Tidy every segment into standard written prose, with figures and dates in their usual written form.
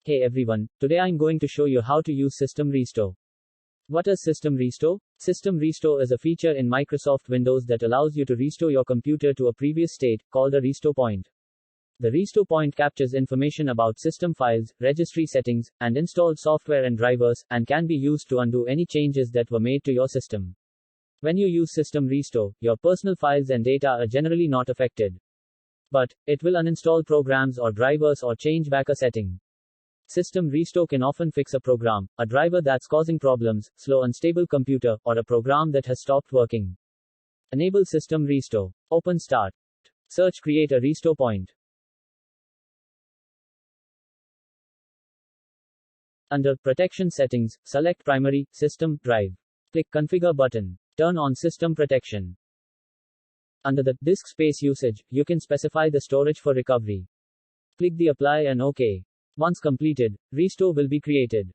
Hey everyone, today I'm going to show you how to use System Restore. What is System Restore? System Restore is a feature in Microsoft Windows that allows you to restore your computer to a previous state, called a restore point. The restore point captures information about system files, registry settings, and installed software and drivers, and can be used to undo any changes that were made to your system. When you use System Restore, your personal files and data are generally not affected. But it will uninstall programs or drivers or change back a setting. System Restore can often fix a program, a driver that's causing problems, slow unstable computer, or a program that has stopped working. Enable System Restore. Open Start. Search Create a Restore Point. Under Protection Settings, select Primary, System, Drive. Click Configure button. Turn on System Protection. Under the Disk Space Usage, you can specify the storage for recovery. Click the Apply and OK. Once completed, Restore will be created.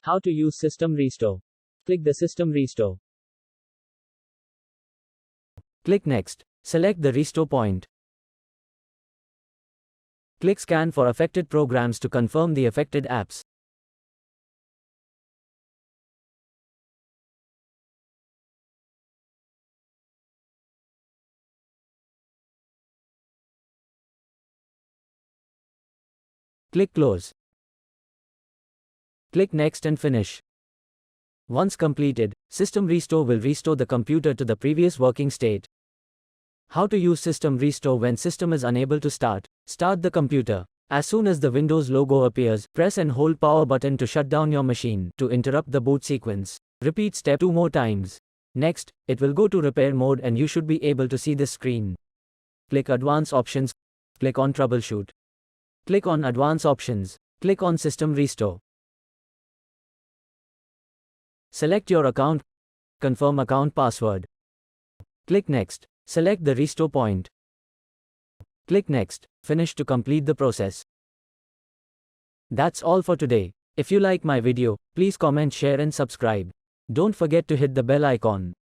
How to use System Restore. Click the System Restore. Click Next. Select the restore point. Click Scan for affected programs to confirm the affected apps. Click Close. Click Next and Finish. Once completed, System Restore will restore the computer to the previous working state. How to use System Restore when system is unable to start. Start the computer. As soon as the Windows logo appears, press and hold power button to shut down your machine to interrupt the boot sequence. Repeat step 2 more times. Next, it will go to repair mode and you should be able to see this screen. Click Advanced Options. Click on Troubleshoot. Click on Advanced Options. Click on System Restore. Select your account. Confirm account password. Click Next. Select the restore point. Click Next. Finish to complete the process. That's all for today. If you like my video, please comment, share and subscribe. Don't forget to hit the bell icon.